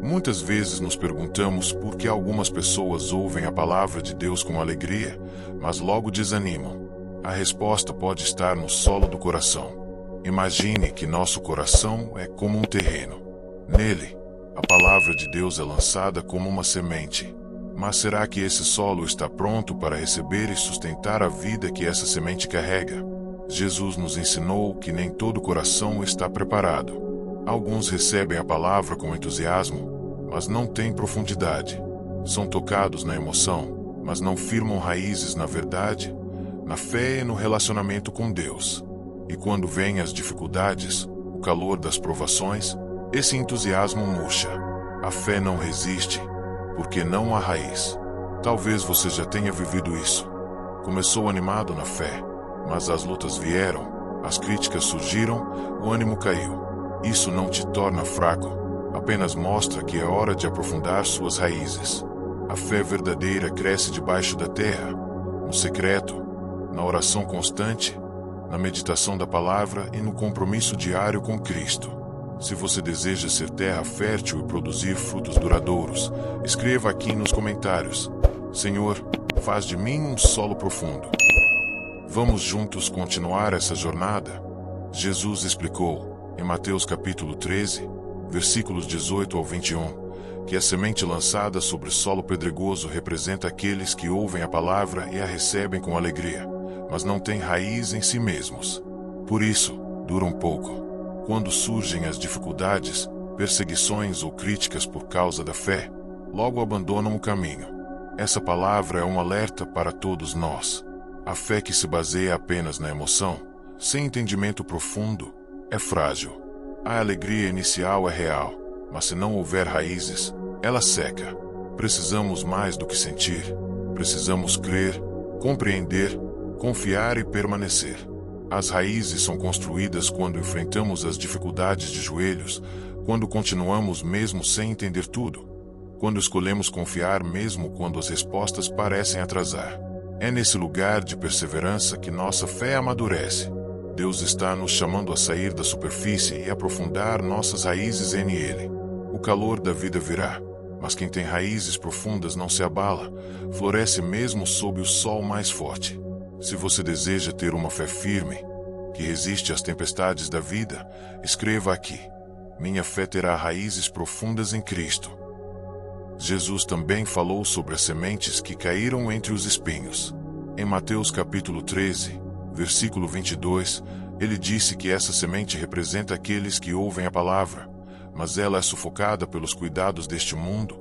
Muitas vezes nos perguntamos por que algumas pessoas ouvem a palavra de Deus com alegria, mas logo desanimam. A resposta pode estar no solo do coração. Imagine que nosso coração é como um terreno. Nele, a palavra de Deus é lançada como uma semente. Mas será que esse solo está pronto para receber e sustentar a vida que essa semente carrega? Jesus nos ensinou que nem todo coração está preparado. Alguns recebem a palavra com entusiasmo, mas não têm profundidade. São tocados na emoção, mas não firmam raízes na verdade, na fé e no relacionamento com Deus. E quando vêm as dificuldades, o calor das provações, esse entusiasmo murcha. A fé não resiste, porque não há raiz. Talvez você já tenha vivido isso. Começou animado na fé, mas as lutas vieram, as críticas surgiram, o ânimo caiu. Isso não te torna fraco, apenas mostra que é hora de aprofundar suas raízes. A fé verdadeira cresce debaixo da terra, no secreto, na oração constante, na meditação da palavra e no compromisso diário com Cristo. Se você deseja ser terra fértil e produzir frutos duradouros, escreva aqui nos comentários: Senhor, faz de mim um solo profundo. Vamos juntos continuar essa jornada? Jesus explicou, em Mateus capítulo 13, versículos 18 ao 21, que a semente lançada sobre solo pedregoso representa aqueles que ouvem a palavra e a recebem com alegria, mas não têm raiz em si mesmos. Por isso, duram pouco. Quando surgem as dificuldades, perseguições ou críticas por causa da fé, logo abandonam o caminho. Essa palavra é um alerta para todos nós. A fé que se baseia apenas na emoção, sem entendimento profundo, é frágil. A alegria inicial é real, mas se não houver raízes, ela seca. Precisamos mais do que sentir. Precisamos crer, compreender, confiar e permanecer. As raízes são construídas quando enfrentamos as dificuldades de joelhos, quando continuamos mesmo sem entender tudo, quando escolhemos confiar mesmo quando as respostas parecem atrasar. É nesse lugar de perseverança que nossa fé amadurece. Deus está nos chamando a sair da superfície e aprofundar nossas raízes em Ele. O calor da vida virá, mas quem tem raízes profundas não se abala, floresce mesmo sob o sol mais forte. Se você deseja ter uma fé firme, que resiste às tempestades da vida, escreva aqui: minha fé terá raízes profundas em Cristo. Jesus também falou sobre as sementes que caíram entre os espinhos. Em Mateus capítulo 13, versículo 22, ele disse que essa semente representa aqueles que ouvem a palavra, mas ela é sufocada pelos cuidados deste mundo,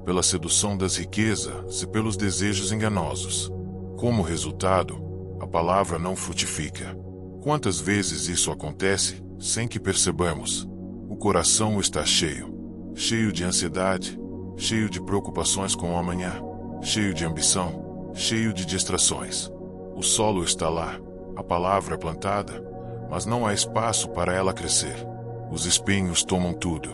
pela sedução das riquezas e pelos desejos enganosos. Como resultado, a palavra não frutifica. Quantas vezes isso acontece, sem que percebamos? O coração está cheio de ansiedade, cheio de preocupações com o amanhã, cheio de ambição, cheio de distrações. O solo está lá, a palavra é plantada, mas não há espaço para ela crescer. Os espinhos tomam tudo.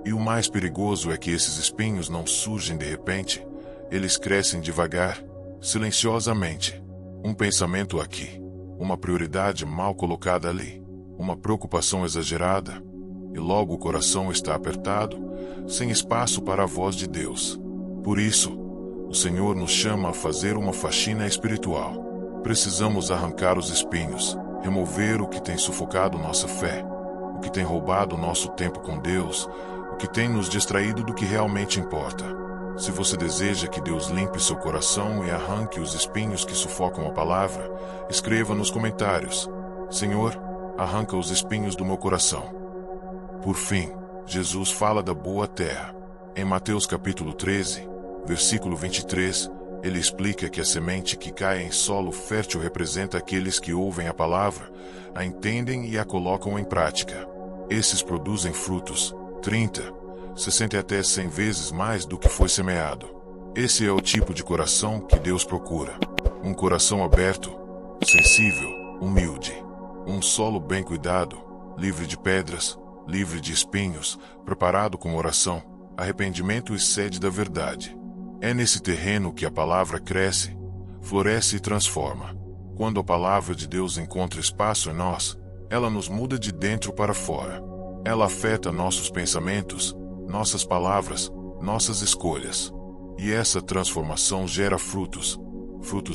E o mais perigoso é que esses espinhos não surgem de repente, eles crescem devagar, silenciosamente. Um pensamento aqui, uma prioridade mal colocada ali, uma preocupação exagerada, e logo o coração está apertado, sem espaço para a voz de Deus. Por isso, o Senhor nos chama a fazer uma faxina espiritual. Precisamos arrancar os espinhos, remover o que tem sufocado nossa fé, o que tem roubado nosso tempo com Deus, o que tem nos distraído do que realmente importa. Se você deseja que Deus limpe seu coração e arranque os espinhos que sufocam a palavra, escreva nos comentários: Senhor, arranca os espinhos do meu coração. Por fim, Jesus fala da boa terra. Em Mateus capítulo 13, versículo 23, ele explica que a semente que cai em solo fértil representa aqueles que ouvem a palavra, a entendem e a colocam em prática. Esses produzem frutos, 30, 60 e até 100 vezes mais do que foi semeado. Esse é o tipo de coração que Deus procura. Um coração aberto, sensível, humilde. Um solo bem cuidado, livre de pedras, livre de espinhos, preparado com oração, arrependimento e sede da verdade. É nesse terreno que a palavra cresce, floresce e transforma. Quando a palavra de Deus encontra espaço em nós, ela nos muda de dentro para fora. Ela afeta nossos pensamentos, nossas palavras, nossas escolhas. E essa transformação gera frutos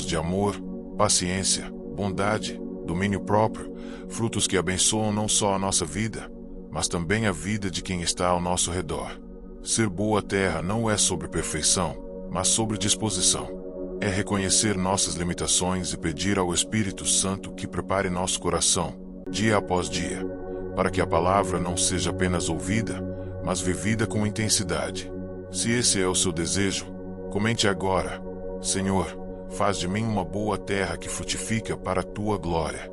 de amor, paciência, bondade, domínio próprio, frutos que abençoam não só a nossa vida, mas também a vida de quem está ao nosso redor. Ser boa terra não é sobre perfeição, mas sobre disposição. É reconhecer nossas limitações e pedir ao Espírito Santo que prepare nosso coração, dia após dia, para que a palavra não seja apenas ouvida, mas vivida com intensidade. Se esse é o seu desejo, comente agora: Senhor, faz de mim uma boa terra que frutifica para a tua glória.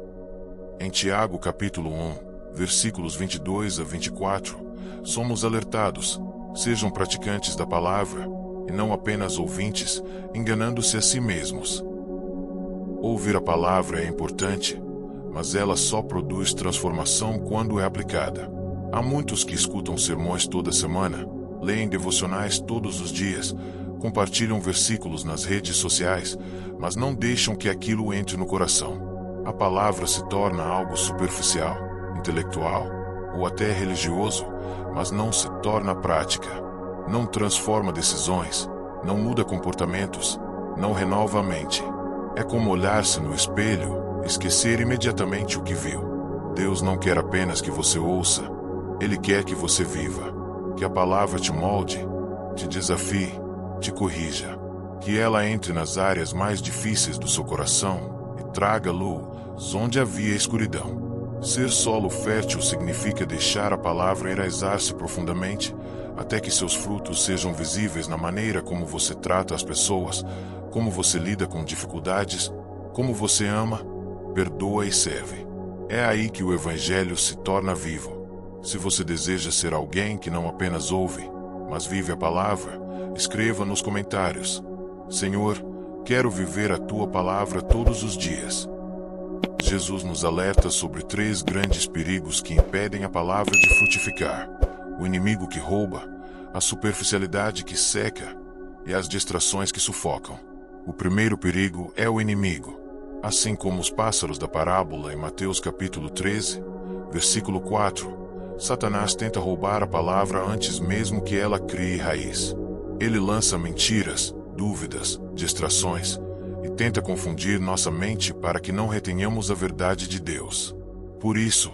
Em Tiago capítulo 1, versículos 22 a 24, somos alertados: sejam praticantes da palavra, e não apenas ouvintes, enganando-se a si mesmos. Ouvir a palavra é importante, mas ela só produz transformação quando é aplicada. Há muitos que escutam sermões toda semana, leem devocionais todos os dias, compartilham versículos nas redes sociais, mas não deixam que aquilo entre no coração. A palavra se torna algo superficial, intelectual ou até religioso, mas não se torna prática. Não transforma decisões, não muda comportamentos, não renova a mente. É como olhar-se no espelho e esquecer imediatamente o que viu. Deus não quer apenas que você ouça, Ele quer que você viva. Que a palavra te molde, te desafie, te corrija. Que ela entre nas áreas mais difíceis do seu coração e traga luz onde havia escuridão. Ser solo fértil significa deixar a palavra enraizar-se profundamente, até que seus frutos sejam visíveis na maneira como você trata as pessoas, como você lida com dificuldades, como você ama, perdoa e serve. É aí que o Evangelho se torna vivo. Se você deseja ser alguém que não apenas ouve, mas vive a palavra, escreva nos comentários: Senhor, quero viver a tua palavra todos os dias. Jesus nos alerta sobre 3 grandes perigos que impedem a palavra de frutificar: o inimigo que rouba, a superficialidade que seca e as distrações que sufocam. O primeiro perigo é o inimigo. Assim como os pássaros da parábola em Mateus capítulo 13, versículo 4, Satanás tenta roubar a palavra antes mesmo que ela crie raiz. Ele lança mentiras, dúvidas, distrações e tenta confundir nossa mente para que não retenhamos a verdade de Deus. Por isso,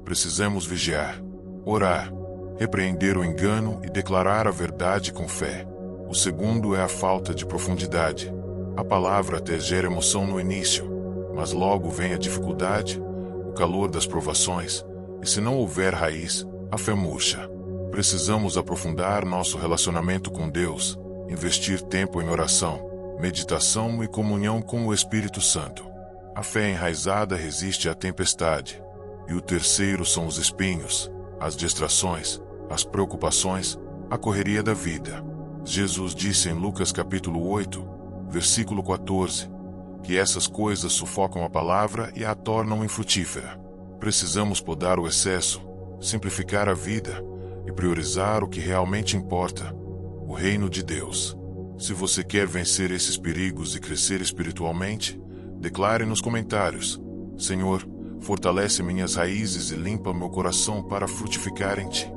precisamos vigiar, orar, repreender o engano e declarar a verdade com fé. O segundo é a falta de profundidade. A palavra até gera emoção no início, mas logo vem a dificuldade, o calor das provações, e se não houver raiz, a fé murcha. Precisamos aprofundar nosso relacionamento com Deus, investir tempo em oração, meditação e comunhão com o Espírito Santo. A fé enraizada resiste à tempestade. E o terceiro são os espinhos, as distrações, as preocupações, a correria da vida. Jesus disse em Lucas capítulo 8, versículo 14, que essas coisas sufocam a palavra e a tornam infrutífera. Precisamos podar o excesso, simplificar a vida e priorizar o que realmente importa: o reino de Deus. Se você quer vencer esses perigos e crescer espiritualmente, declare nos comentários: Senhor, fortalece minhas raízes e limpa meu coração para frutificar em Ti.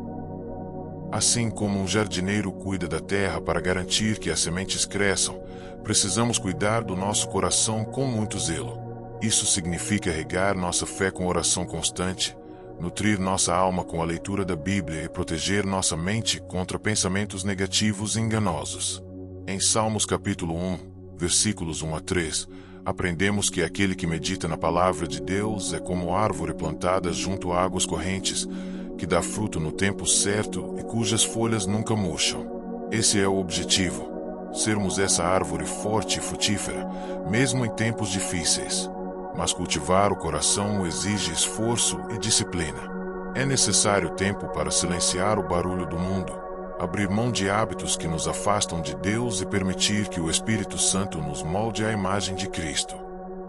Assim como um jardineiro cuida da terra para garantir que as sementes cresçam, precisamos cuidar do nosso coração com muito zelo. Isso significa regar nossa fé com oração constante, nutrir nossa alma com a leitura da Bíblia e proteger nossa mente contra pensamentos negativos e enganosos. Em Salmos capítulo 1, versículos 1 a 3, aprendemos que aquele que medita na palavra de Deus é como árvore plantada junto a águas correntes, que dá fruto no tempo certo e cujas folhas nunca murcham. Esse é o objetivo: sermos essa árvore forte e frutífera, mesmo em tempos difíceis. Mas cultivar o coração exige esforço e disciplina. É necessário tempo para silenciar o barulho do mundo, abrir mão de hábitos que nos afastam de Deus e permitir que o Espírito Santo nos molde à imagem de Cristo.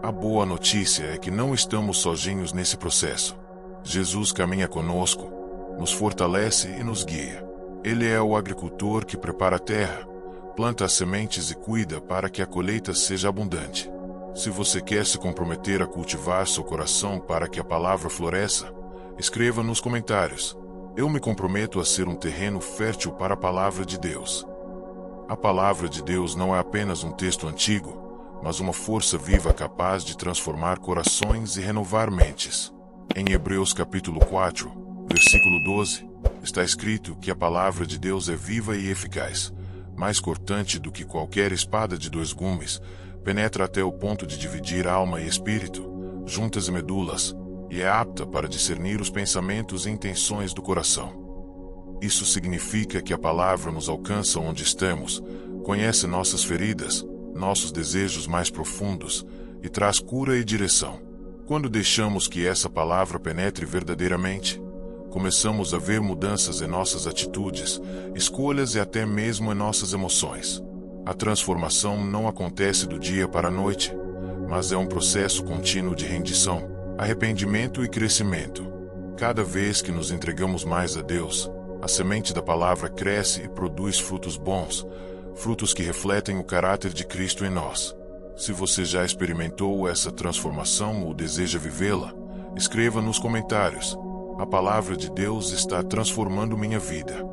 A boa notícia é que não estamos sozinhos nesse processo. Jesus caminha conosco, nos fortalece e nos guia. Ele é o agricultor que prepara a terra, planta as sementes e cuida para que a colheita seja abundante. Se você quer se comprometer a cultivar seu coração para que a palavra floresça, escreva nos comentários: Eu me comprometo a ser um terreno fértil para a palavra de Deus. A palavra de Deus não é apenas um texto antigo, mas uma força viva capaz de transformar corações e renovar mentes. Em Hebreus capítulo 4, versículo 12, está escrito que a palavra de Deus é viva e eficaz, mais cortante do que qualquer espada de 2 gumes, penetra até o ponto de dividir alma e espírito, juntas e medulas, e é apta para discernir os pensamentos e intenções do coração. Isso significa que a palavra nos alcança onde estamos, conhece nossas feridas, nossos desejos mais profundos e traz cura e direção. Quando deixamos que essa palavra penetre verdadeiramente, começamos a ver mudanças em nossas atitudes, escolhas e até mesmo em nossas emoções. A transformação não acontece do dia para a noite, mas é um processo contínuo de rendição, arrependimento e crescimento. Cada vez que nos entregamos mais a Deus, a semente da palavra cresce e produz frutos bons, frutos que refletem o caráter de Cristo em nós. Se você já experimentou essa transformação ou deseja vivê-la, escreva nos comentários. A palavra de Deus está transformando minha vida.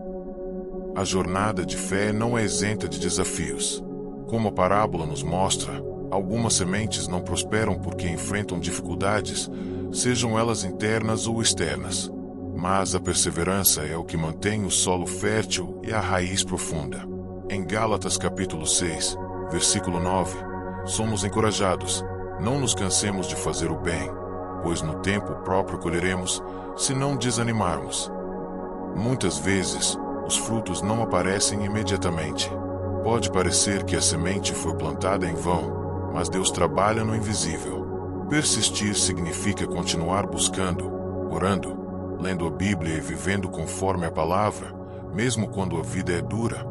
A jornada de fé não é isenta de desafios. Como a parábola nos mostra, algumas sementes não prosperam porque enfrentam dificuldades, sejam elas internas ou externas. Mas a perseverança é o que mantém o solo fértil e a raiz profunda. Em Gálatas capítulo 6, versículo 9, somos encorajados, não nos cansemos de fazer o bem, pois no tempo próprio colheremos, se não desanimarmos. Muitas vezes, os frutos não aparecem imediatamente. Pode parecer que a semente foi plantada em vão, mas Deus trabalha no invisível. Persistir significa continuar buscando, orando, lendo a Bíblia e vivendo conforme a palavra, mesmo quando a vida é dura,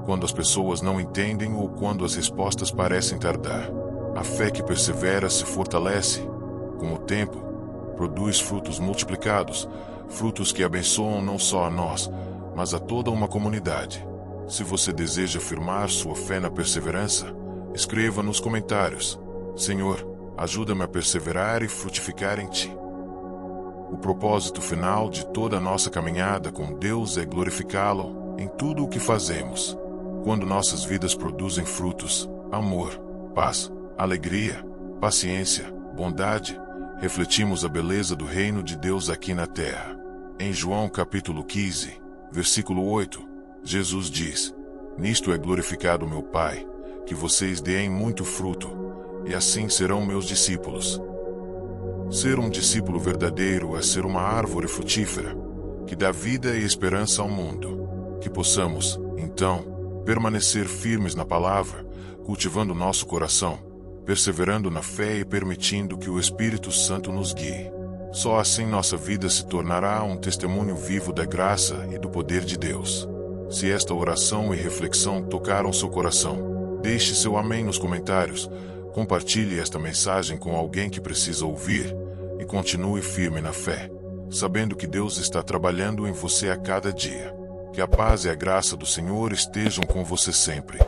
quando as pessoas não entendem ou quando as respostas parecem tardar. A fé que persevera se fortalece. Com o tempo, produz frutos multiplicados, frutos que abençoam não só a nós, mas a toda uma comunidade. Se você deseja firmar sua fé na perseverança, escreva nos comentários: Senhor, ajuda-me a perseverar e frutificar em Ti. O propósito final de toda a nossa caminhada com Deus é glorificá-lo em tudo o que fazemos. Quando nossas vidas produzem frutos, amor, paz, alegria, paciência, bondade, refletimos a beleza do reino de Deus aqui na terra. Em João capítulo 15, versículo 8, Jesus diz: Nisto é glorificado meu Pai, que vocês deem muito fruto, e assim serão meus discípulos. Ser um discípulo verdadeiro é ser uma árvore frutífera, que dá vida e esperança ao mundo. Que possamos, então, permanecer firmes na palavra, cultivando nosso coração, perseverando na fé e permitindo que o Espírito Santo nos guie. Só assim nossa vida se tornará um testemunho vivo da graça e do poder de Deus. Se esta oração e reflexão tocaram seu coração, deixe seu amém nos comentários, compartilhe esta mensagem com alguém que precisa ouvir e continue firme na fé, sabendo que Deus está trabalhando em você a cada dia. Que a paz e a graça do Senhor estejam com você sempre.